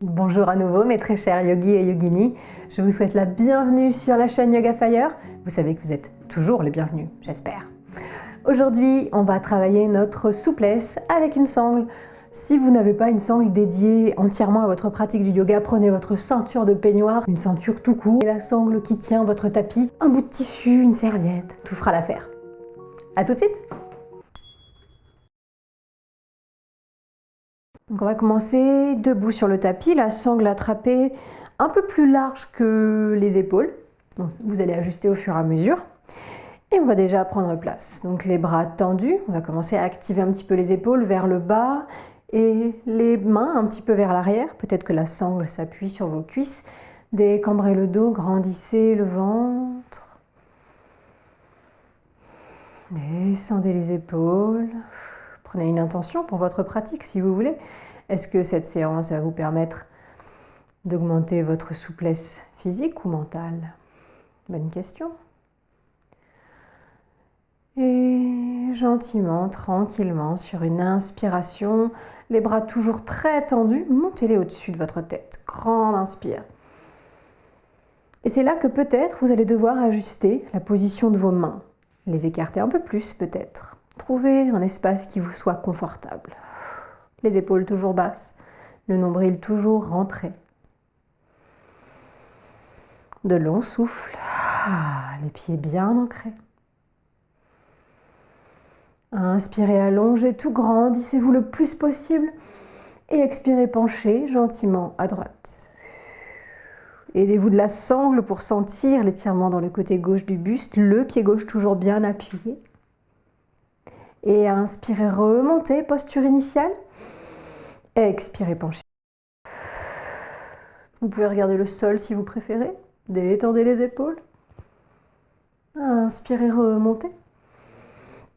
Bonjour à nouveau mes très chers yogis et yoginis, je vous souhaite la bienvenue sur la chaîne Yoga Fire. Vous savez que vous êtes toujours les bienvenus, j'espère. Aujourd'hui, on va travailler notre souplesse avec une sangle. Si vous n'avez pas une sangle dédiée entièrement à votre pratique du yoga, prenez votre ceinture de peignoir, une ceinture tout court, et la sangle qui tient votre tapis, un bout de tissu, une serviette, tout fera l'affaire. A tout de suite! Donc on va commencer debout sur le tapis, la sangle attrapée un peu plus large que les épaules. Donc vous allez ajuster au fur et à mesure. Et on va déjà prendre place. Donc les bras tendus, on va commencer à activer un petit peu les épaules vers le bas et les mains un petit peu vers l'arrière. Peut-être que la sangle s'appuie sur vos cuisses. Décambrez le dos, grandissez le ventre. Descendez les épaules. Prenez une intention pour votre pratique si vous voulez. Est-ce que cette séance va vous permettre d'augmenter votre souplesse physique ou mentale? Bonne question. Et gentiment, tranquillement, sur une inspiration, les bras toujours très tendus, montez-les au-dessus de votre tête. Grande inspire. Et c'est là que peut-être vous allez devoir ajuster la position de vos mains. Les écarter un peu plus peut-être. Trouvez un espace qui vous soit confortable. Les épaules toujours basses, le nombril toujours rentré. De longs souffles, les pieds bien ancrés. Inspirez, allongez tout, grandissez-vous le plus possible. Et expirez, penchez gentiment à droite. Aidez-vous de la sangle pour sentir l'étirement dans le côté gauche du buste, le pied gauche toujours bien appuyé. Et inspirez, remontez, posture initiale. Expirez, penchez. Vous pouvez regarder le sol si vous préférez. Détendez les épaules. Inspirez, remontez.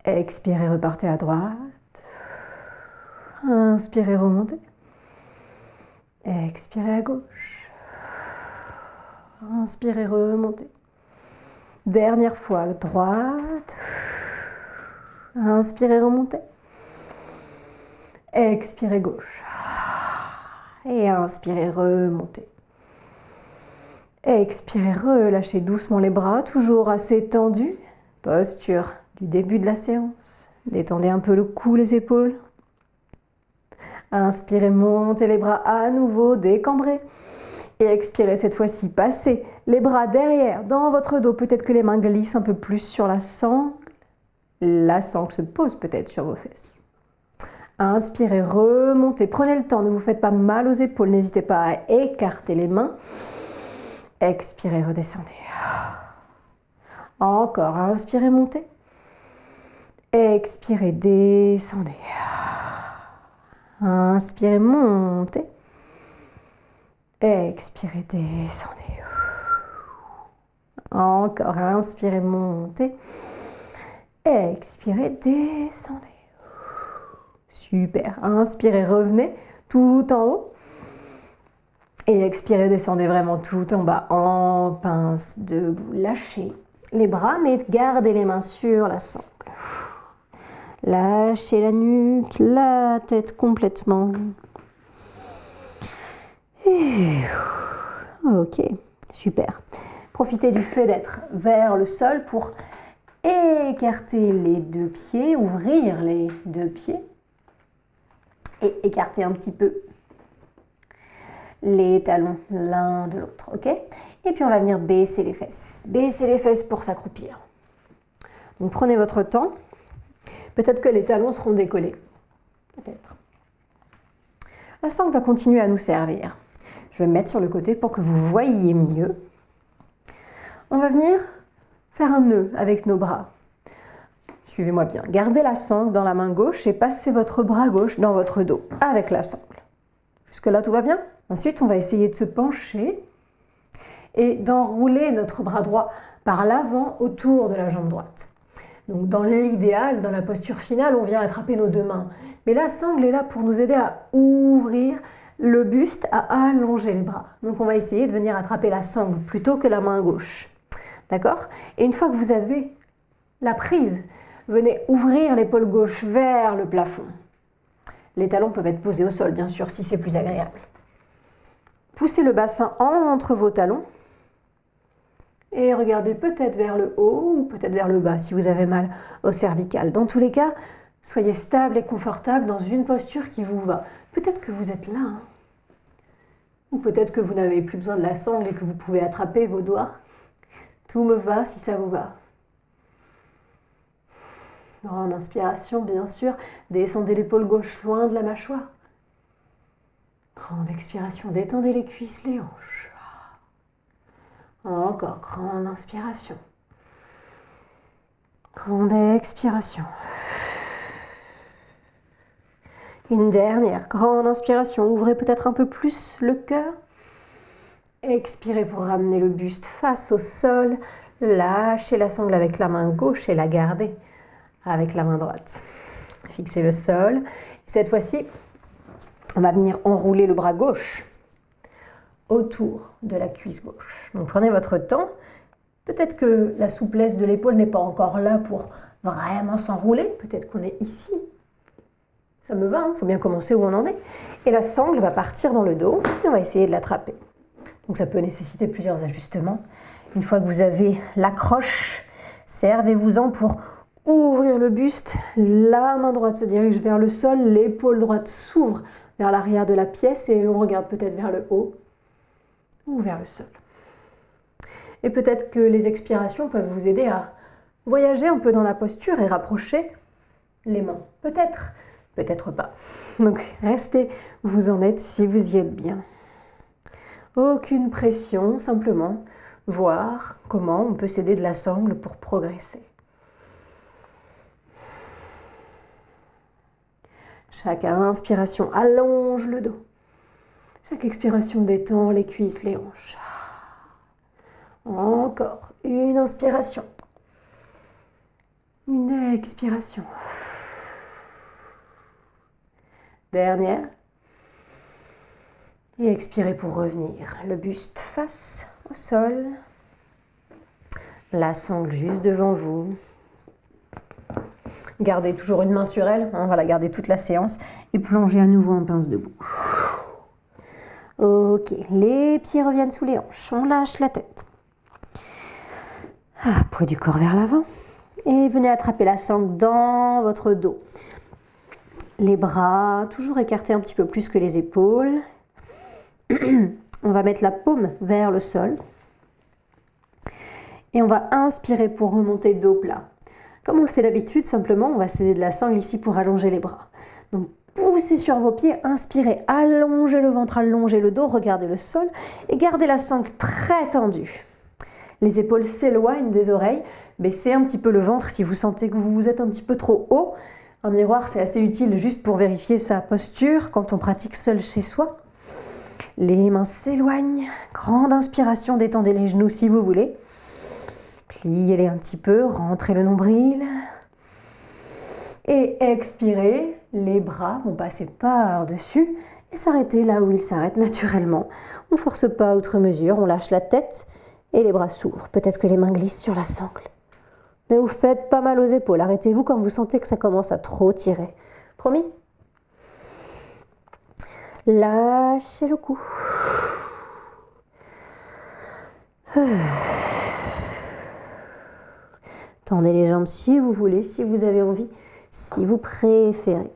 Expirez, repartez à droite. Inspirez, remontez. Expirez à gauche. Inspirez, remontez. Dernière fois, droite. Inspirez, remontez. Expirez, gauche. Et inspirez, remontez. Expirez, relâchez doucement les bras, toujours assez tendus. Posture du début de la séance. Détendez un peu le cou, les épaules. Inspirez, montez les bras à nouveau, décambrez. Et expirez cette fois-ci, passez les bras derrière, dans votre dos. Peut-être que les mains glissent un peu plus sur la sangle. La sangle se pose peut-être sur vos fesses. Inspirez, remontez, prenez le temps, ne vous faites pas mal aux épaules, n'hésitez pas à écarter les mains. Expirez, redescendez. Encore, inspirez, montez. Expirez, descendez. Inspirez, montez. Expirez, descendez. Encore, inspirez, montez. Expirez, descendez. Super. Inspirez, revenez tout en haut. Et expirez, descendez vraiment tout en bas. En pince, debout. Lâchez les bras, mais gardez les mains sur la sangle. Lâchez la nuque, la tête complètement. Ok, super. Profitez du fait d'être vers le sol pour écarter les deux pieds, ouvrir les deux pieds et écarter un petit peu les talons l'un de l'autre, ok? Et puis on va venir baisser les fesses. Baisser les fesses pour s'accroupir. Donc prenez votre temps. Peut-être que les talons seront décollés. Peut-être. La sangle va continuer à nous servir. Je vais me mettre sur le côté pour que vous voyiez mieux. On va venir faire un nœud avec nos bras. Suivez-moi bien. Gardez la sangle dans la main gauche et passez votre bras gauche dans votre dos avec la sangle. Jusque-là, tout va bien? Ensuite, on va essayer de se pencher et d'enrouler notre bras droit par l'avant autour de la jambe droite. Donc dans l'idéal, dans la posture finale, on vient attraper nos deux mains. Mais la sangle est là pour nous aider à ouvrir le buste, à allonger les bras. Donc on va essayer de venir attraper la sangle plutôt que la main gauche. D'accord? Et une fois que vous avez la prise, venez ouvrir l'épaule gauche vers le plafond. Les talons peuvent être posés au sol, bien sûr, si c'est plus agréable. Poussez le bassin entre vos talons. Et regardez peut-être vers le haut ou peut-être vers le bas si vous avez mal au cervical. Dans tous les cas, soyez stable et confortable dans une posture qui vous va. Peut-être que vous êtes là, hein. Ou peut-être que vous n'avez plus besoin de la sangle et que vous pouvez attraper vos doigts. Tout me va si ça vous va. Grande inspiration, bien sûr. Descendez l'épaule gauche loin de la mâchoire. Grande expiration, détendez les cuisses, les hanches. Encore, grande inspiration. Grande expiration. Une dernière grande inspiration. Ouvrez peut-être un peu plus le cœur. Expirez pour ramener le buste face au sol. Lâchez la sangle avec la main gauche et la gardez avec la main droite. Fixez le sol. Cette fois-ci, on va venir enrouler le bras gauche autour de la cuisse gauche. Donc prenez votre temps. Peut-être que la souplesse de l'épaule n'est pas encore là pour vraiment s'enrouler. Peut-être qu'on est ici. Ça me va, il faut bien commencer où on en est. Et la sangle va partir dans le dos et on va essayer de l'attraper. Donc ça peut nécessiter plusieurs ajustements. Une fois que vous avez l'accroche, servez-vous-en pour ouvrir le buste. La main droite se dirige vers le sol, l'épaule droite s'ouvre vers l'arrière de la pièce et on regarde peut-être vers le haut ou vers le sol. Et peut-être que les expirations peuvent vous aider à voyager un peu dans la posture et rapprocher les mains. Peut-être, peut-être pas. Donc restez où vous en êtes si vous y êtes bien. Aucune pression, simplement voir comment on peut s'aider de la sangle pour progresser. Chaque inspiration allonge le dos. Chaque expiration détend les cuisses, les hanches. Encore une inspiration. Une expiration. Dernière. Et expirez pour revenir. Le buste face au sol. La sangle juste devant vous. Gardez toujours une main sur elle. On va la garder toute la séance. Et plongez à nouveau en pince debout. Ok, les pieds reviennent sous les hanches. On lâche la tête. Poids du corps vers l'avant. Et venez attraper la sangle dans votre dos. Les bras toujours écartés un petit peu plus que les épaules. On va mettre la paume vers le sol. Et on va inspirer pour remonter dos plat. Comme on le fait d'habitude, simplement, on va s'aider de la sangle ici pour allonger les bras. Donc, poussez sur vos pieds, inspirez, allongez le ventre, allongez le dos, regardez le sol et gardez la sangle très tendue. Les épaules s'éloignent des oreilles, baissez un petit peu le ventre si vous sentez que vous êtes un petit peu trop haut. Un miroir, c'est assez utile juste pour vérifier sa posture quand on pratique seul chez soi. Les mains s'éloignent, grande inspiration, détendez les genoux si vous voulez. Pliez-les un petit peu, rentrez le nombril. Et expirez, les bras vont passer par-dessus et s'arrêter là où ils s'arrêtent naturellement. On ne force pas outre mesure, on lâche la tête et les bras s'ouvrent. Peut-être que les mains glissent sur la sangle. Ne vous faites pas mal aux épaules, arrêtez-vous quand vous sentez que ça commence à trop tirer. Promis ? Lâchez le cou. Tendez les jambes si vous voulez, si vous avez envie, si vous préférez.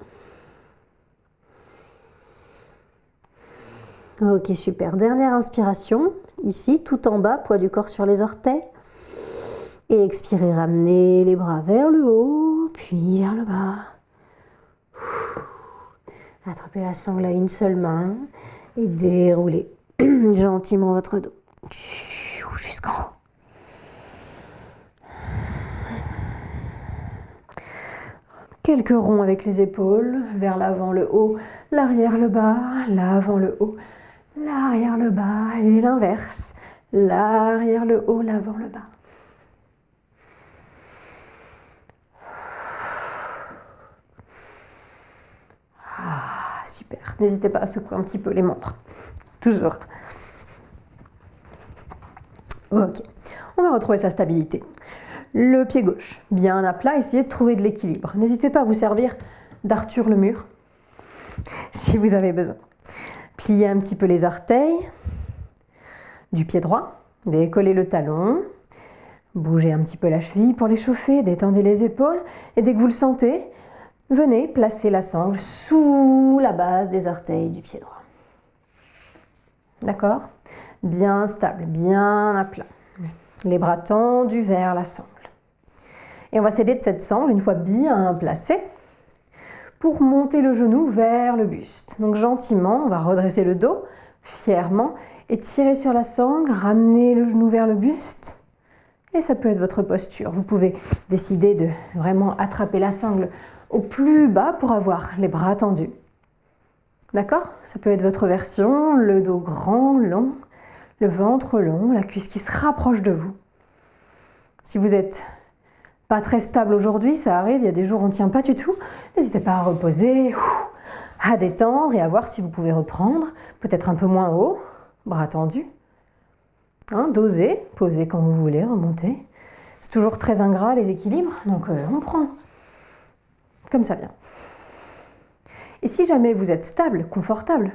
Ok, super. Dernière inspiration. Ici, tout en bas, poids du corps sur les orteils. Et expirez, ramenez les bras vers le haut, puis vers le bas. Attrapez la sangle à une seule main et déroulez gentiment votre dos jusqu'en haut. Quelques ronds avec les épaules, vers l'avant le haut, l'arrière le bas, l'avant le haut, l'arrière le bas et l'inverse, l'arrière le haut, l'avant le bas. Super, n'hésitez pas à secouer un petit peu les membres, toujours. Ok, on va retrouver sa stabilité. Le pied gauche, bien à plat, essayez de trouver de l'équilibre. N'hésitez pas à vous servir d'Arthur le mur, si vous avez besoin. Pliez un petit peu les orteils, du pied droit. Décollez le talon. Bougez un petit peu la cheville pour l'échauffer. Détendez les épaules. Et dès que vous le sentez, venez placer la sangle sous la base des orteils du pied droit. D'accord? Bien stable, bien à plat. Les bras tendus vers la sangle. Et on va s'aider de cette sangle, une fois bien placée, pour monter le genou vers le buste. Donc gentiment, on va redresser le dos, fièrement, et tirer sur la sangle, ramener le genou vers le buste. Et ça peut être votre posture. Vous pouvez décider de vraiment attraper la sangle au plus bas pour avoir les bras tendus. D'accord? Ça peut être votre version, le dos grand, long, le ventre long, la cuisse qui se rapproche de vous. Si vous êtes pas très stable aujourd'hui, ça arrive, il y a des jours où on ne tient pas du tout. N'hésitez pas à reposer, à détendre et à voir si vous pouvez reprendre, peut-être un peu moins haut, bras tendus. Doser, poser quand vous voulez, remonter. C'est toujours très ingrat les équilibres, donc on prend comme ça vient. Et si jamais vous êtes stable, confortable,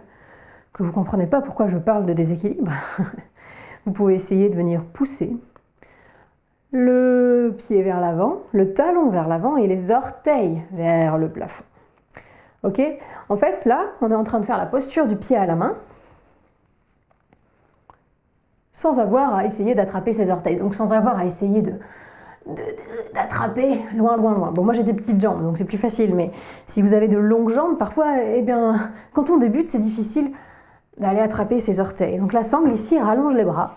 que vous ne comprenez pas pourquoi je parle de déséquilibre, vous pouvez essayer de venir pousser le pied vers l'avant, le talon vers l'avant et les orteils vers le plafond. Ok? En fait, là, on est en train de faire la posture du pied à la main sans avoir à essayer d'attraper ses orteils. Donc sans avoir à essayer d'attraper loin. Bon, moi j'ai des petites jambes, donc c'est plus facile, mais si vous avez de longues jambes, parfois, eh bien, quand on débute, c'est difficile d'aller attraper ses orteils. Donc la sangle ici rallonge les bras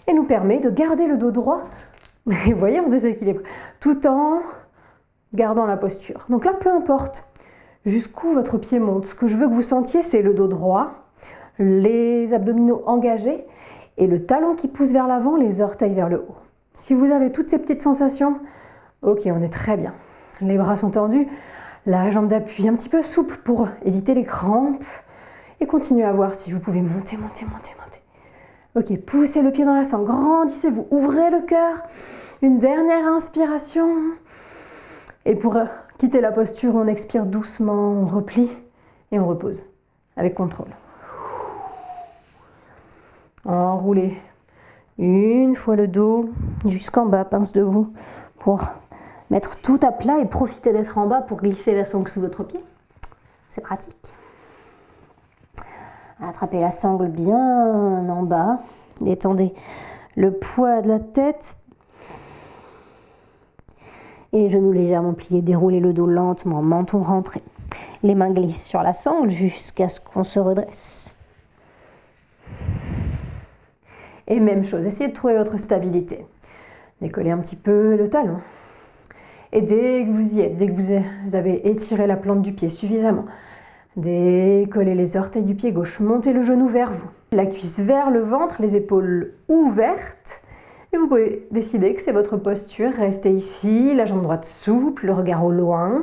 et nous permet de garder le dos droit. Vous voyez, on se déséquilibre, tout en gardant la posture. Donc là, peu importe jusqu'où votre pied monte, ce que je veux que vous sentiez, c'est le dos droit, les abdominaux engagés et le talon qui pousse vers l'avant, les orteils vers le haut. Si vous avez toutes ces petites sensations, ok, on est très bien. Les bras sont tendus, la jambe d'appui un petit peu souple pour éviter les crampes. Et continuez à voir si vous pouvez monter. Ok, poussez le pied dans la sangle, grandissez-vous, ouvrez le cœur. Une dernière inspiration. Et pour quitter la posture, on expire doucement, on replie et on repose avec contrôle. Enroulez une fois le dos jusqu'en bas, pince debout, pour mettre tout à plat et profiter d'être en bas pour glisser la sangle sous votre pied. C'est pratique. Attrapez la sangle bien en bas, détendez le poids de la tête et les genoux légèrement pliés, déroulez le dos lentement, menton rentré. Les mains glissent sur la sangle jusqu'à ce qu'on se redresse. Et même chose, essayez de trouver votre stabilité. Décollez un petit peu le talon. Et dès que vous y êtes, dès que vous avez étiré la plante du pied suffisamment, décollez les orteils du pied gauche, montez le genou vers vous. La cuisse vers le ventre, les épaules ouvertes. Et vous pouvez décider que c'est votre posture. Restez ici, la jambe droite souple, le regard au loin.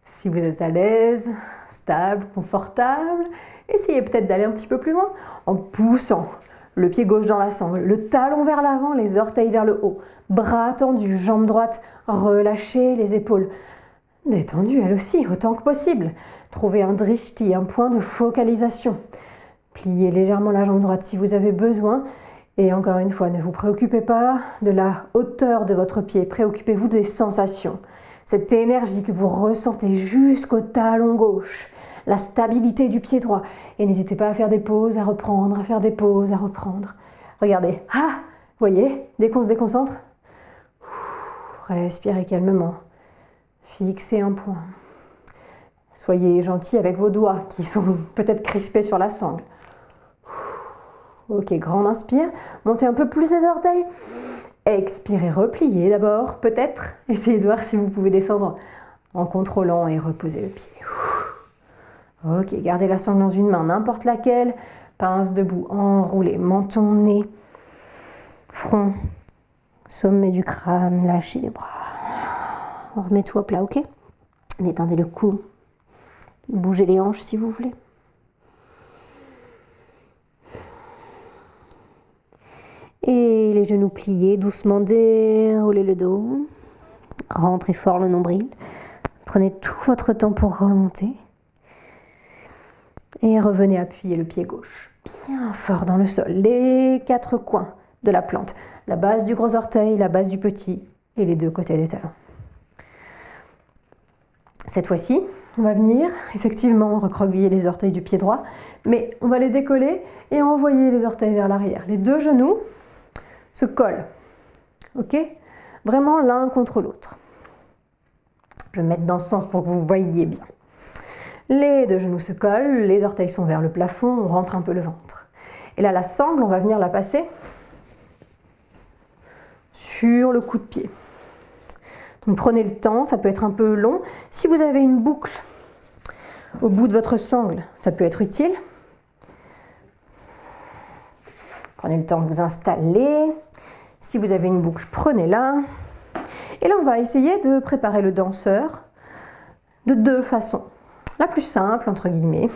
Si vous êtes à l'aise, stable, confortable, essayez peut-être d'aller un petit peu plus loin en poussant le pied gauche dans la sangle, le talon vers l'avant, les orteils vers le haut, bras tendus, jambe droite, relâchez les épaules. Détendues elles aussi, autant que possible. Trouvez un drishti, un point de focalisation. Pliez légèrement la jambe droite si vous avez besoin. Et encore une fois, ne vous préoccupez pas de la hauteur de votre pied, préoccupez-vous des sensations. Cette énergie que vous ressentez jusqu'au talon gauche, la stabilité du pied droit. Et n'hésitez pas à faire des pauses, à reprendre, à faire des pauses, à reprendre. Regardez, voyez, dès qu'on se déconcentre, respirez calmement, fixez un point. Soyez gentil avec vos doigts qui sont peut-être crispés sur la sangle. Ok, grande inspire, montez un peu plus les orteils. Expirez, repliez d'abord, peut-être. Essayez de voir si vous pouvez descendre en contrôlant et reposer le pied. Ok, gardez la sangle dans une main, n'importe laquelle. Pince debout, enroulez, menton, nez, front, sommet du crâne, lâchez les bras. On remet tout à plat, ok? Détendez le cou, bougez les hanches si vous voulez. Et les genoux pliés, doucement déroulez le dos. Rentrez fort le nombril. Prenez tout votre temps pour remonter. Et revenez appuyer le pied gauche bien fort dans le sol, les 4 coins de la plante, la base du gros orteil, la base du petit et les 2 côtés des talons. Cette fois-ci, on va venir effectivement recroqueviller les orteils du pied droit, mais on va les décoller et envoyer les orteils vers l'arrière. Les 2 genoux se collent, ok? Vraiment l'un contre l'autre. Je vais me mettre dans ce sens pour que vous voyiez bien. Les 2 genoux se collent, les orteils sont vers le plafond, on rentre un peu le ventre. Et là, la sangle, on va venir la passer sur le coup de pied. Donc prenez le temps, ça peut être un peu long. Si vous avez une boucle au bout de votre sangle, ça peut être utile. Prenez le temps de vous installer. Si vous avez une boucle, prenez-la. Et là, on va essayer de préparer le danseur de 2 façons. La plus simple, entre guillemets,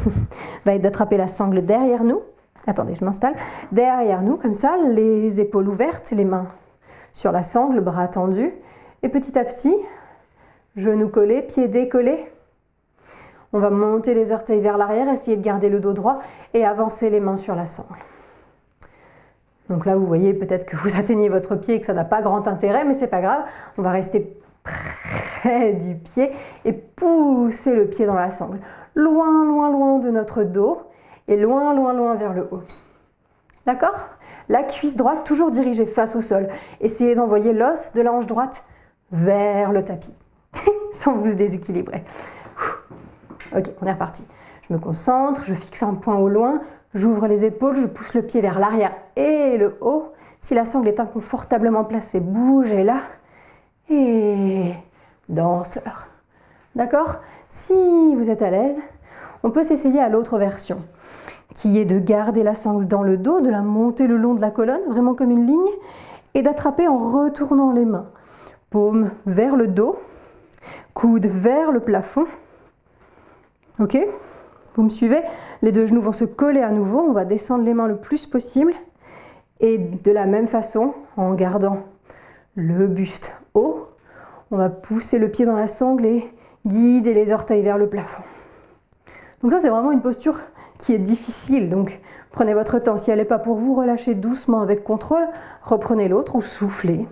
va être d'attraper la sangle derrière nous. Attendez, je m'installe. Derrière nous, comme ça, les épaules ouvertes, les mains sur la sangle, bras tendus. Et petit à petit, genoux collés, pieds décollés. On va monter les orteils vers l'arrière, essayer de garder le dos droit et avancer les mains sur la sangle. Donc là, vous voyez peut-être que vous atteignez votre pied et que ça n'a pas grand intérêt, mais c'est pas grave. On va rester près du pied et pousser le pied dans la sangle. Loin, loin, loin de notre dos et loin, loin, loin vers le haut. D'accord? La cuisse droite toujours dirigée face au sol. Essayez d'envoyer l'os de la hanche droite vers le tapis, sans vous déséquilibrer. Ok, on est reparti. Je me concentre, je fixe un point au loin, j'ouvre les épaules, je pousse le pied vers l'arrière et le haut. Si la sangle est inconfortablement placée, bougez-la. Et danseur. D'accord? Si vous êtes à l'aise, on peut s'essayer à l'autre version, qui est de garder la sangle dans le dos, de la monter le long de la colonne, vraiment comme une ligne, et d'attraper en retournant les mains. Paume vers le dos, coude vers le plafond. Ok? Vous me suivez? Les 2 genoux vont se coller à nouveau, on va descendre les mains le plus possible. Et de la même façon, en gardant le buste haut, on va pousser le pied dans la sangle et guider les orteils vers le plafond. Donc ça, c'est vraiment une posture qui est difficile, donc prenez votre temps. Si elle n'est pas pour vous, relâchez doucement avec contrôle, reprenez l'autre ou soufflez.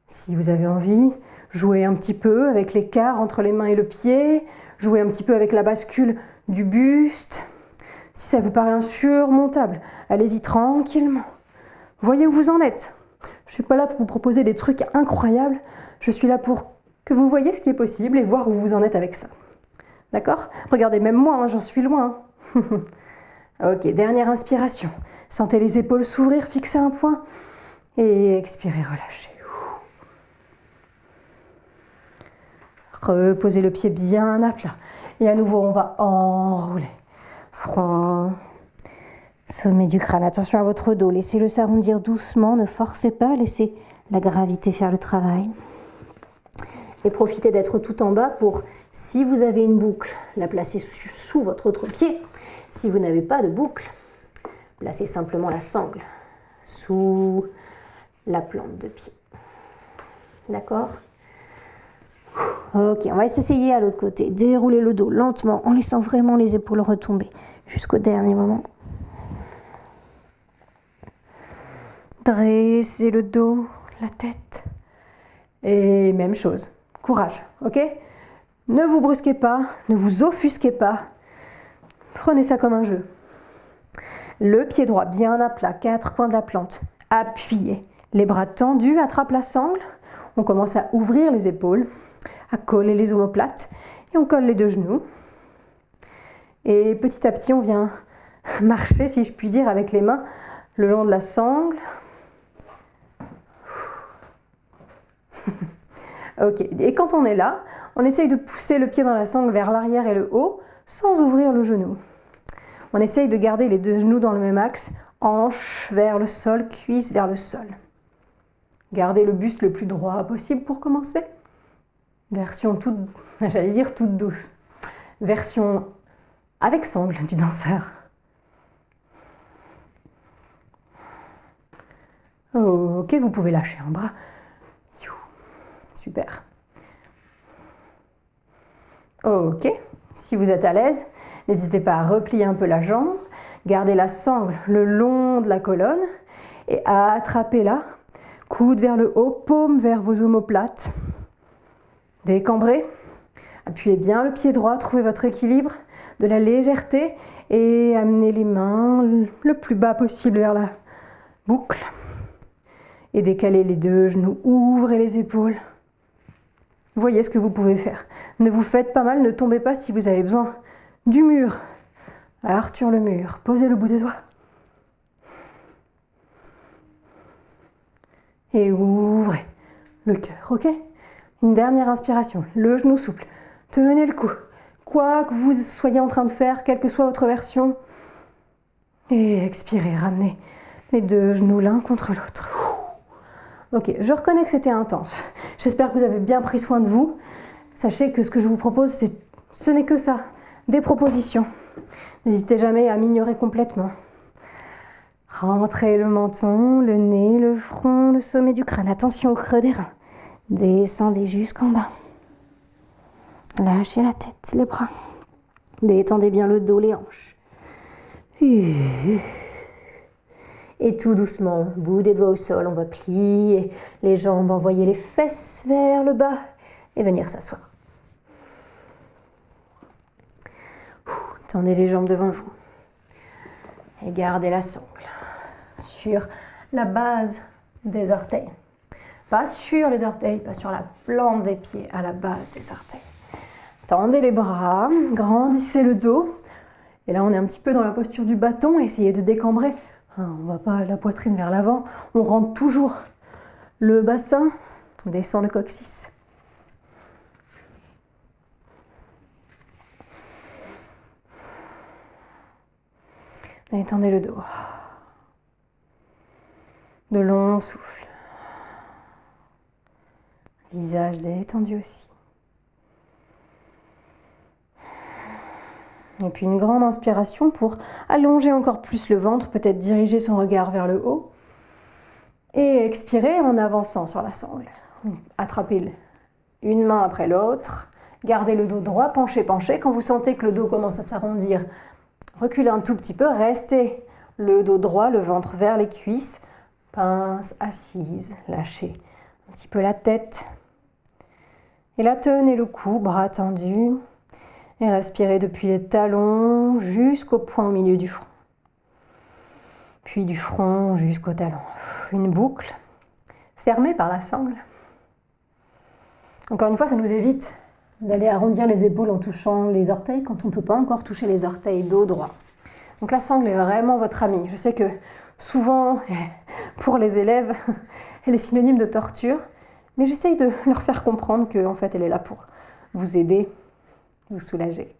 Si vous avez envie, jouez un petit peu avec l'écart entre les mains et le pied, jouez un petit peu avec la bascule du buste. Si ça vous paraît insurmontable, allez-y tranquillement. Voyez où vous en êtes. Je ne suis pas là pour vous proposer des trucs incroyables, je suis là pour que vous voyez ce qui est possible et voir où vous en êtes avec ça. D'accord? Regardez, même moi, hein, j'en suis loin. Ok, dernière inspiration. Sentez les épaules s'ouvrir, fixez un point. Et expirez, relâchez. Reposez le pied bien à plat. Et à nouveau, on va enrouler. Front, sommet du crâne. Attention à votre dos. Laissez-le s'arrondir doucement. Ne forcez pas. Laissez la gravité faire le travail. Et profitez d'être tout en bas pour, si vous avez une boucle, la placer sous votre autre pied. Si vous n'avez pas de boucle, placez simplement la sangle sous la plante de pied. D'accord? Ok, on va s'essayer à l'autre côté. Déroulez le dos lentement en laissant vraiment les épaules retomber jusqu'au dernier moment. Dressez le dos, la tête. Et même chose. Courage, ok? Ne vous brusquez pas, ne vous offusquez pas. Prenez ça comme un jeu. Le pied droit bien à plat, 4 coins de la plante. Appuyez. Les bras tendus, attrape la sangle. On commence à ouvrir les épaules, à coller les omoplates. Et on colle les 2 genoux. Et petit à petit, on vient marcher, si je puis dire, avec les mains le long de la sangle. Ok, et quand on est là, on essaye de pousser le pied dans la sangle vers l'arrière et le haut, sans ouvrir le genou. On essaye de garder les 2 genoux dans le même axe, hanche vers le sol, cuisse vers le sol. Gardez le buste le plus droit possible pour commencer. Version toute, j'allais dire toute douce. Version avec sangle du danseur. Ok, vous pouvez lâcher un bras. Super. Ok, Si vous êtes à l'aise, n'hésitez pas à replier un peu la jambe, gardez la sangle le long de la colonne et attrapez-la, coude vers le haut, paume vers vos omoplates. Décambrez, appuyez bien le pied droit, trouvez votre équilibre, de la légèreté et amenez les mains le plus bas possible vers la boucle. Et décalez les deux genoux, ouvrez les épaules. Voyez ce que vous pouvez faire. Ne vous faites pas mal, ne tombez pas si vous avez besoin du mur. Arthur le mur, posez le bout des doigts. Et ouvrez le cœur, ok? Une dernière inspiration, le genou souple. Tenez le cou. Quoi que vous soyez en train de faire, quelle que soit votre version. Et expirez, ramenez les deux genoux l'un contre l'autre. Ok, je reconnais que c'était intense. J'espère que vous avez bien pris soin de vous. Sachez que ce que je vous propose, ce n'est que ça, des propositions. N'hésitez jamais à m'ignorer complètement. Rentrez le menton, le nez, le front, le sommet du crâne. Attention au creux des reins. Descendez jusqu'en bas. Lâchez la tête, les bras. Détendez bien le dos, les hanches. Et tout doucement, bout des doigts au sol, on va plier les jambes, envoyer les fesses vers le bas et venir s'asseoir. Tendez les jambes devant vous et gardez la sangle sur la base des orteils. Pas sur les orteils, pas sur la plante des pieds, à la base des orteils. Tendez les bras, grandissez le dos. Et là, on est un petit peu dans la posture du bâton. Essayez de décambrer. On ne va pas la poitrine vers l'avant. On rentre toujours le bassin. On descend le coccyx. Et tendez le dos. De longs souffles. Visage détendu aussi. Et puis une grande inspiration pour allonger encore plus le ventre, peut-être diriger son regard vers le haut. Et expirer en avançant sur la sangle. Attrapez une main après l'autre. Gardez le dos droit, penchez, penchez. Quand vous sentez que le dos commence à s'arrondir, reculez un tout petit peu. Restez le dos droit, le ventre vers les cuisses. Pince, assise, lâchez un petit peu la tête. Et là, tenez le cou, bras tendus. Et respirez depuis les talons jusqu'au point au milieu du front. Puis du front jusqu'au talon. Une boucle fermée par la sangle. Encore une fois, ça nous évite d'aller arrondir les épaules en touchant les orteils quand on ne peut pas encore toucher les orteils dos droit. Donc la sangle est vraiment votre amie. Je sais que souvent, pour les élèves, elle est synonyme de torture, mais j'essaye de leur faire comprendre qu'en fait, elle est là pour vous aider, vous soulager.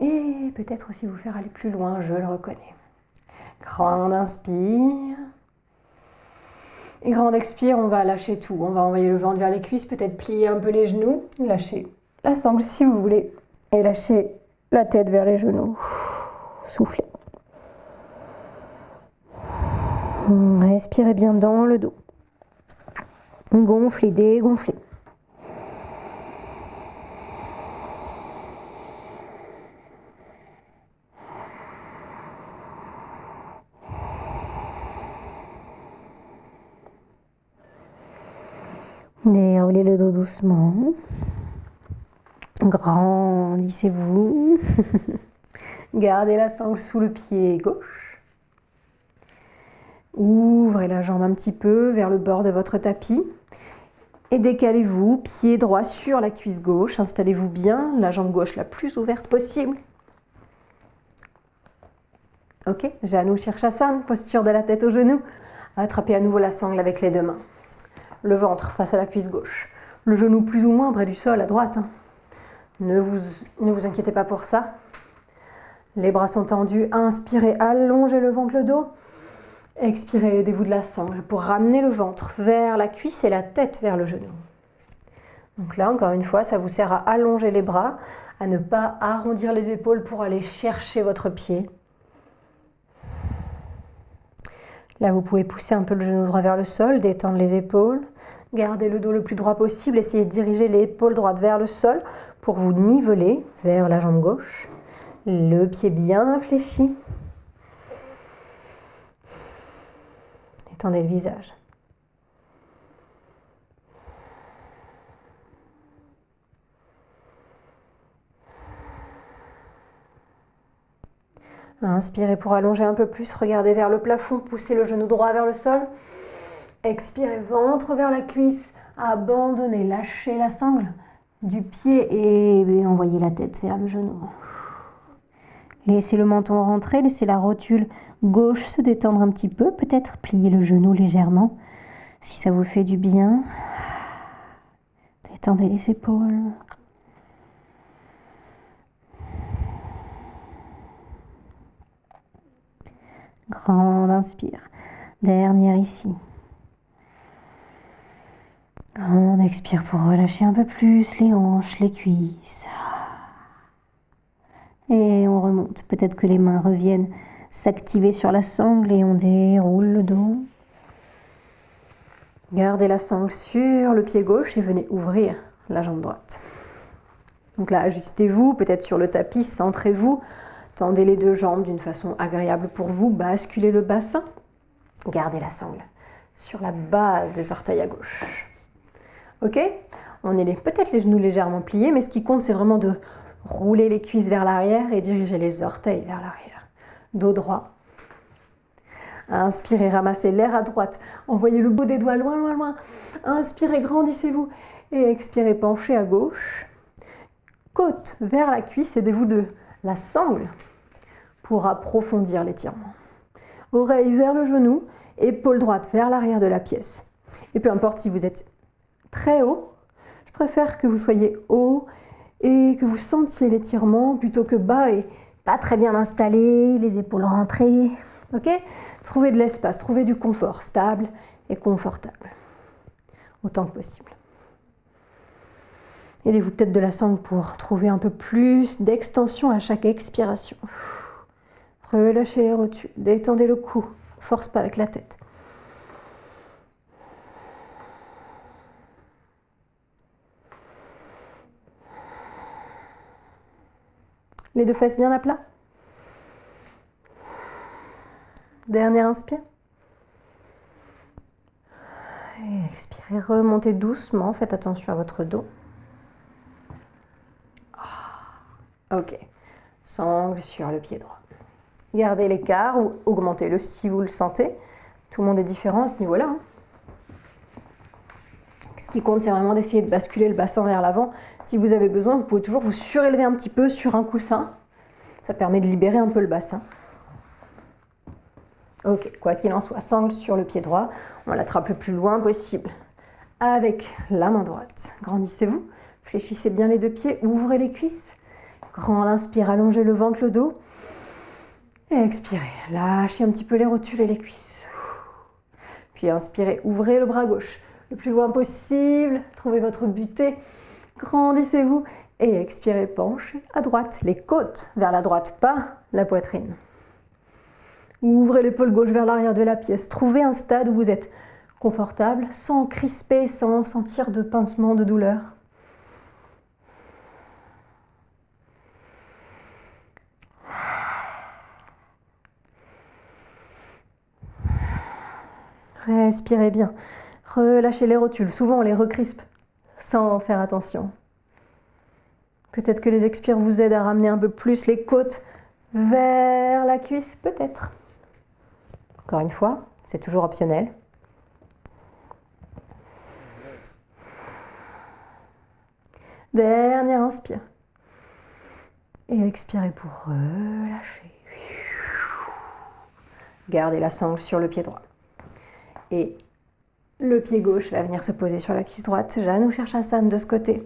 Et peut-être aussi vous faire aller plus loin, je le reconnais. Grande inspire. Et grande expire, on va lâcher tout. On va envoyer le ventre vers les cuisses, peut-être plier un peu les genoux. Lâchez la sangle si vous voulez. Et lâchez la tête vers les genoux. Soufflez. Respirez bien dans le dos. Gonflez, dégonflez. Déroulez le dos doucement. Grandissez-vous. Gardez la sangle sous le pied gauche. Ouvrez la jambe un petit peu vers le bord de votre tapis. Et décalez-vous, pied droit sur la cuisse gauche. Installez-vous bien, la jambe gauche la plus ouverte possible. Ok, Janu Shirshasana, posture de la tête au genou. Attrapez à nouveau la sangle avec les deux mains. Le ventre face à la cuisse gauche. Le genou plus ou moins près du sol à droite. Ne vous inquiétez pas pour ça. Les bras sont tendus. Inspirez, allongez le ventre, le dos. Expirez, aidez-vous de la sangle pour ramener le ventre vers la cuisse et la tête vers le genou. Donc là, encore une fois, ça vous sert à allonger les bras, à ne pas arrondir les épaules pour aller chercher votre pied. Là, vous pouvez pousser un peu le genou droit vers le sol, détendre les épaules, Gardez le dos le plus droit possible. Essayez de diriger l'épaule droite vers le sol pour vous niveler vers la jambe gauche. Le pied bien fléchi. Étendez le visage. Inspirez pour allonger un peu plus, regardez vers le plafond, poussez le genou droit vers le sol. Expirez, ventre vers la cuisse, abandonnez, lâchez la sangle du pied et envoyez la tête vers le genou. Laissez le menton rentrer, laissez la rotule gauche se détendre un petit peu, peut-être plier le genou légèrement si ça vous fait du bien. Détendez les épaules. Grande inspire. Dernière ici. On expire pour relâcher un peu plus les hanches, les cuisses. Et on remonte. Peut-être que les mains reviennent s'activer sur la sangle et on déroule le dos. Gardez la sangle sur le pied gauche et venez ouvrir la jambe droite. Donc là, ajustez-vous, peut-être sur le tapis, centrez-vous. Tendez les deux jambes d'une façon agréable pour vous. Basculez le bassin. Gardez la sangle sur la base des orteils à gauche. Ok? On est peut-être les genoux légèrement pliés, mais ce qui compte, c'est vraiment de rouler les cuisses vers l'arrière et diriger les orteils vers l'arrière. Dos droit. Inspirez, ramassez l'air à droite. Envoyez le bout des doigts loin, loin, loin. Inspirez, grandissez-vous. Et expirez, penchez à gauche. Côte vers la cuisse, aidez-vous de la sangle pour approfondir l'étirement. Oreille vers le genou, épaule droite vers l'arrière de la pièce. Et peu importe si vous êtes très haut, je préfère que vous soyez haut et que vous sentiez l'étirement plutôt que bas et pas très bien installé, les épaules rentrées. Ok? Trouvez de l'espace, trouvez du confort stable et confortable, autant que possible. Aidez-vous peut-être de la sangle pour trouver un peu plus d'extension à chaque expiration. Relâchez les rotules, détendez le cou, force pas avec la tête. Les deux fesses bien à plat. Dernière inspire. Et expirez, remontez doucement, faites attention à votre dos. Ok, sangle sur le pied droit. Gardez l'écart ou augmentez-le si vous le sentez. Tout le monde est différent à ce niveau-là. Hein. Ce qui compte, c'est vraiment d'essayer de basculer le bassin vers l'avant. Si vous avez besoin, vous pouvez toujours vous surélever un petit peu sur un coussin. Ça permet de libérer un peu le bassin. Ok, quoi qu'il en soit, sangle sur le pied droit. On l'attrape le plus loin possible avec la main droite. Grandissez-vous, fléchissez bien les deux pieds, ouvrez les cuisses. Grand inspire, allongez le ventre, le dos. Et expirez, lâchez un petit peu les rotules et les cuisses. Puis inspirez, ouvrez le bras gauche le plus loin possible. Trouvez votre butée, grandissez-vous. Et expirez, penchez à droite, les côtes vers la droite, pas la poitrine. Ouvrez l'épaule gauche vers l'arrière de la pièce. Trouvez un stade où vous êtes confortable, sans crisper, sans sentir de pincement, de douleur. Respirez bien. Relâchez les rotules. Souvent, on les recrispe sans faire attention. Peut-être que les expires vous aident à ramener un peu plus les côtes vers la cuisse, peut-être. Encore une fois, c'est toujours optionnel. Dernière inspire. Et expirez pour relâcher. Gardez la sangle sur le pied droit. Et le pied gauche va venir se poser sur la cuisse droite. Janu Sirsasana de ce côté.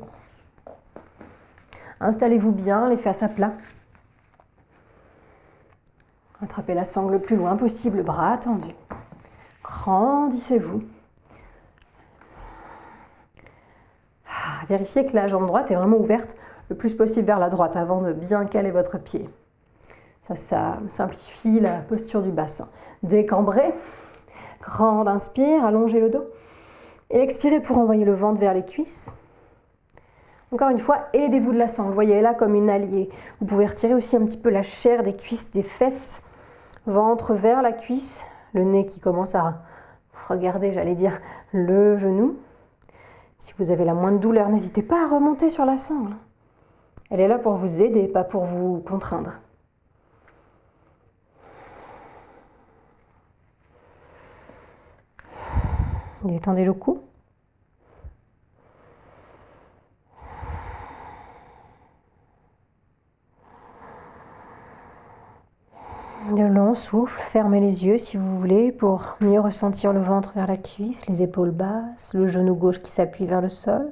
Installez-vous bien, les fesses à plat. Attrapez la sangle le plus loin possible, bras tendus. Grandissez-vous. Vérifiez que la jambe droite est vraiment ouverte le plus possible vers la droite avant de bien caler votre pied. Ça simplifie la posture du bassin. Décambrez. Grande inspire, allongez le dos. Et expirez pour envoyer le ventre vers les cuisses. Encore une fois, aidez-vous de la sangle. Voyez-la comme une alliée. Vous pouvez retirer aussi un petit peu la chair des cuisses, des fesses. Ventre vers la cuisse. Le nez qui commence à regarder, j'allais dire, le genou. Si vous avez la moindre douleur, n'hésitez pas à remonter sur la sangle. Elle est là pour vous aider, pas pour vous contraindre. Détendez le cou. De long souffle, fermez les yeux si vous voulez pour mieux ressentir le ventre vers la cuisse, les épaules basses, le genou gauche qui s'appuie vers le sol.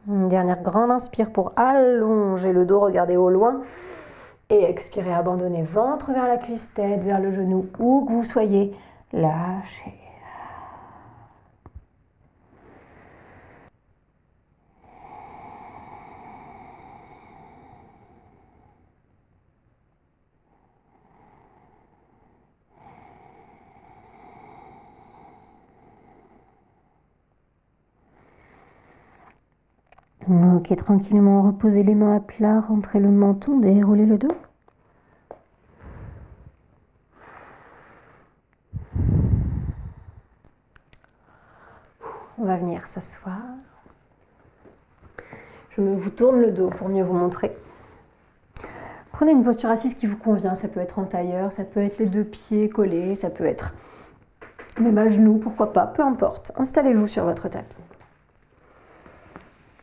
Une dernière grande inspire pour allonger le dos, regardez au loin. Et expirez, abandonnez ventre vers la cuisse, tête vers le genou, où que vous soyez, lâchez. Ok, tranquillement, reposez les mains à plat, rentrez le menton, déroulez le dos. On va venir s'asseoir. Je vous tourne le dos pour mieux vous montrer. Prenez une posture assise qui vous convient. Ça peut être en tailleur, ça peut être les deux pieds collés, ça peut être même à genoux, pourquoi pas, peu importe. Installez-vous sur votre tapis.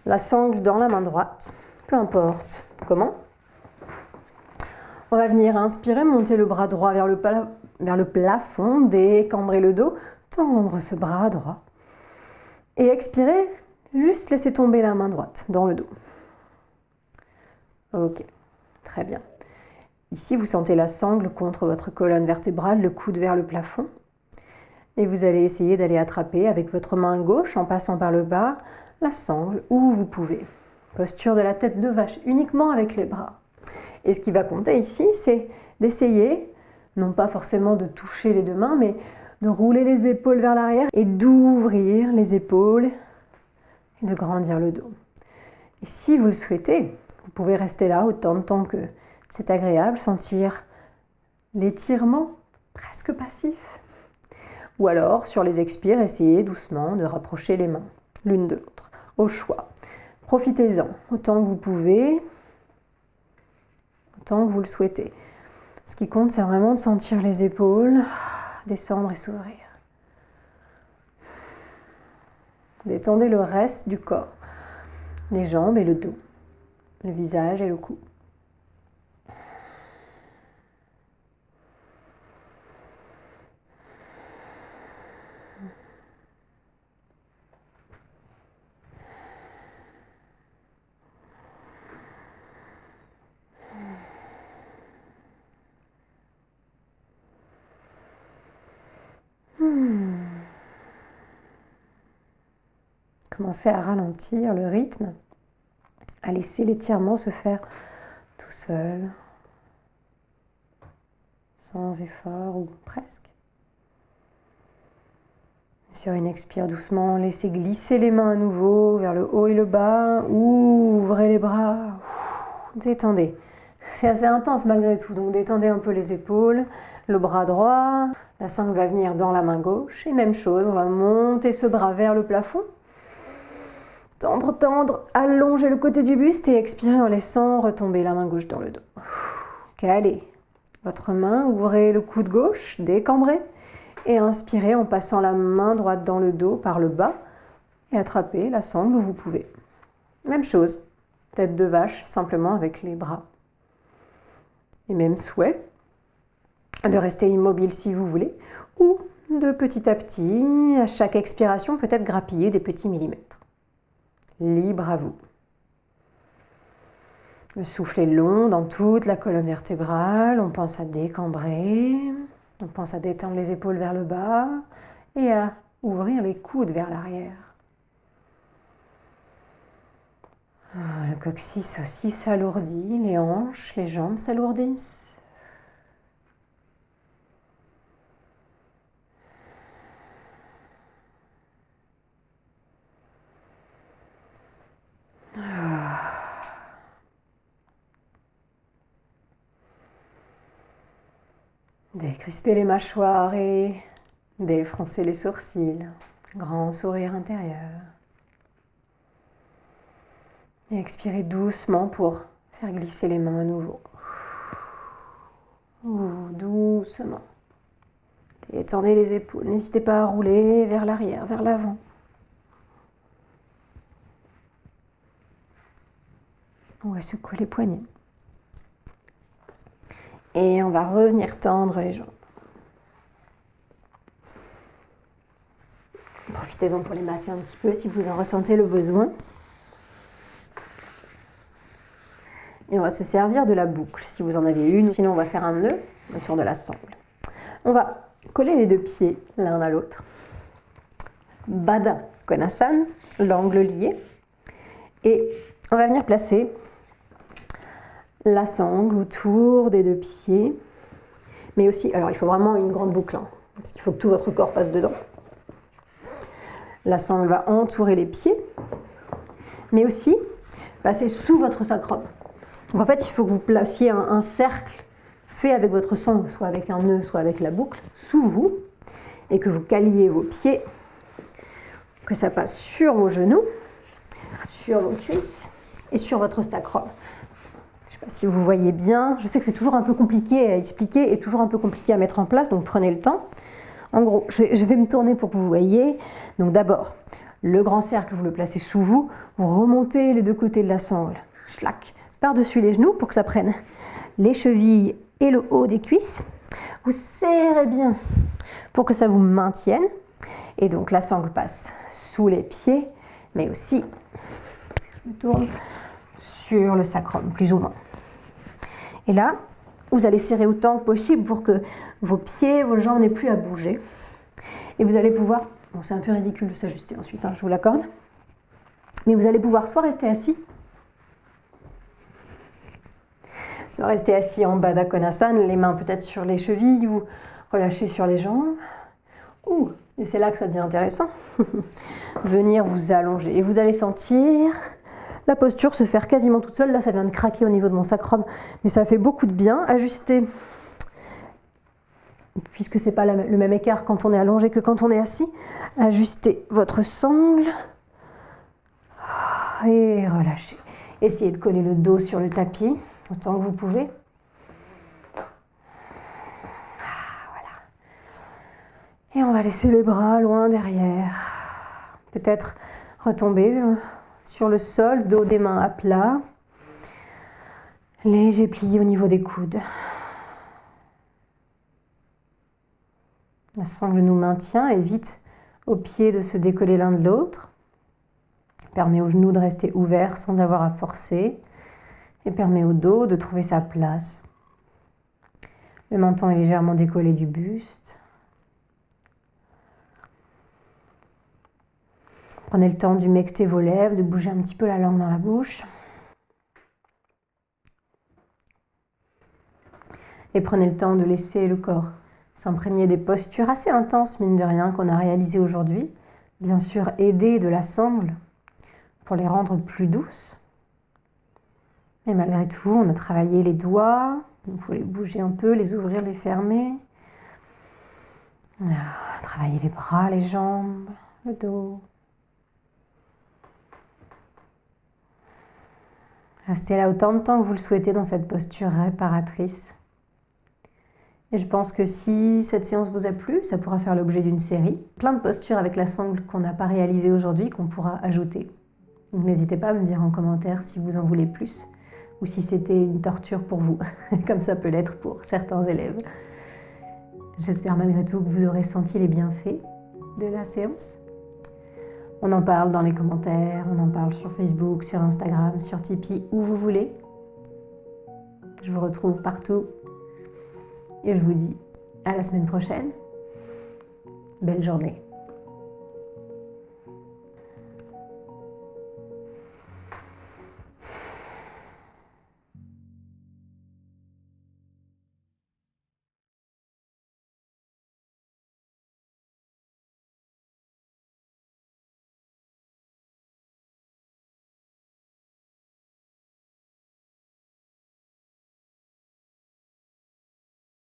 La sangle dans la main droite, peu importe comment. On va venir inspirer, monter le bras droit vers le plafond, décambrer le dos, tendre ce bras droit. Et expirer, juste laisser tomber la main droite dans le dos. Ok, très bien. Ici, vous sentez la sangle contre votre colonne vertébrale, le coude vers le plafond. Et vous allez essayer d'aller attraper avec votre main gauche, en passant par le bas, la sangle où vous pouvez. Posture de la tête de vache, uniquement avec les bras. Et ce qui va compter ici, c'est d'essayer, non pas forcément de toucher les deux mains, mais de rouler les épaules vers l'arrière et d'ouvrir les épaules et de grandir le dos. Et si vous le souhaitez, vous pouvez rester là autant de temps que c'est agréable, sentir l'étirement presque passif. Ou alors, sur les expires, essayez doucement de rapprocher les mains l'une de l'autre, au choix. Profitez-en autant que vous pouvez, autant que vous le souhaitez. Ce qui compte, c'est vraiment de sentir les épaules descendre et s'ouvrir. Détendez le reste du corps, les jambes et le dos, le visage et le cou. Commencez à ralentir le rythme, à laisser l'étirement se faire tout seul, sans effort ou presque. Sur une expire doucement, laissez glisser les mains à nouveau vers le haut et le bas, ouvrez les bras, détendez. C'est assez intense malgré tout, donc détendez un peu les épaules, le bras droit, la sangle va venir dans la main gauche, et même chose, on va monter ce bras vers le plafond. Tendre, tendre, allongez le côté du buste et expirez en laissant retomber la main gauche dans le dos. Calez votre main, ouvrez le coude gauche, décambrez et inspirez en passant la main droite dans le dos par le bas et attrapez la sangle où vous pouvez. Même chose, tête de vache simplement avec les bras. Et même souhait de rester immobile si vous voulez ou de petit à petit, à chaque expiration, peut-être grappiller des petits millimètres. Libre à vous. Le souffle est long dans toute la colonne vertébrale. On pense à décambrer. On pense à détendre les épaules vers le bas et à ouvrir les coudes vers l'arrière. Le coccyx aussi s'alourdit. Les hanches, les jambes s'alourdissent. Décrisper les mâchoires et défroncer les sourcils. Grand sourire intérieur. Et expirez doucement pour faire glisser les mains à nouveau. Doucement. Étendez les épaules. N'hésitez pas à rouler vers l'arrière, vers l'avant. On va secouer les poignets. Et on va revenir tendre les jambes. Profitez-en pour les masser un petit peu si vous en ressentez le besoin. Et on va se servir de la boucle si vous en avez une. Sinon, on va faire un nœud autour de la sangle. On va coller les deux pieds l'un à l'autre. Baddha Konasana, l'angle lié. Et on va venir placer la sangle autour des deux pieds. Mais aussi, alors il faut vraiment une grande boucle, hein, parce qu'il faut que tout votre corps passe dedans. La sangle va entourer les pieds, mais aussi passer sous votre sacrum. Donc en fait, il faut que vous placiez un cercle fait avec votre sangle, soit avec un nœud, soit avec la boucle, sous vous, et que vous caliez vos pieds, que ça passe sur vos genoux, sur vos cuisses et sur votre sacrum. Je ne sais pas si vous voyez bien, je sais que c'est toujours un peu compliqué à expliquer et toujours un peu compliqué à mettre en place, donc prenez le temps. En gros, je vais me tourner pour que vous voyez. Donc d'abord, le grand cercle, vous le placez sous vous, vous remontez les deux côtés de la sangle, schlac, par-dessus les genoux pour que ça prenne les chevilles et le haut des cuisses. Vous serrez bien pour que ça vous maintienne. Et donc la sangle passe sous les pieds, mais aussi, je me tourne, sur le sacrum, plus ou moins. Et là, vous allez serrer autant que possible pour que vos pieds, vos jambes n'aient plus à bouger. Et vous allez pouvoir, bon, c'est un peu ridicule de s'ajuster ensuite, hein, je vous l'accorde, mais vous allez pouvoir soit rester assis, soit rester assis en Baddha Konasana, les mains peut-être sur les chevilles ou relâcher sur les jambes. Ouh, et c'est là que ça devient intéressant. Venir vous allonger et vous allez sentir la posture se faire quasiment toute seule. Là, ça vient de craquer au niveau de mon sacrum, mais ça fait beaucoup de bien. Ajustez, puisque c'est pas le même écart quand on est allongé que quand on est assis. Ajustez votre sangle et relâchez. Essayez de coller le dos sur le tapis autant que vous pouvez. Voilà. Et on va laisser les bras loin derrière. Peut-être retomber sur le sol, dos des mains à plat. Léger pli au niveau des coudes. La sangle nous maintient, évite aux pieds de se décoller l'un de l'autre. Permet aux genoux de rester ouverts sans avoir à forcer. Et permet au dos de trouver sa place. Le menton est légèrement décollé du buste. Prenez le temps d'humecter vos lèvres, de bouger un petit peu la langue dans la bouche. Et prenez le temps de laisser le corps s'imprégner des postures assez intenses, mine de rien, qu'on a réalisées aujourd'hui. Bien sûr, aidées de la sangle pour les rendre plus douces. Et malgré tout, on a travaillé les doigts. Il faut les bouger un peu, les ouvrir, les fermer. Travailler les bras, les jambes, le dos. Restez là autant de temps que vous le souhaitez dans cette posture réparatrice. Et je pense que si cette séance vous a plu, ça pourra faire l'objet d'une série. Plein de postures avec la sangle qu'on n'a pas réalisées aujourd'hui, qu'on pourra ajouter. Donc n'hésitez pas à me dire en commentaire si vous en voulez plus ou si c'était une torture pour vous, comme ça peut l'être pour certains élèves. J'espère malgré tout que vous aurez senti les bienfaits de la séance. On en parle dans les commentaires, on en parle sur Facebook, sur Instagram, sur Tipeee, où vous voulez. Je vous retrouve partout. Et je vous dis à la semaine prochaine. Belle journée.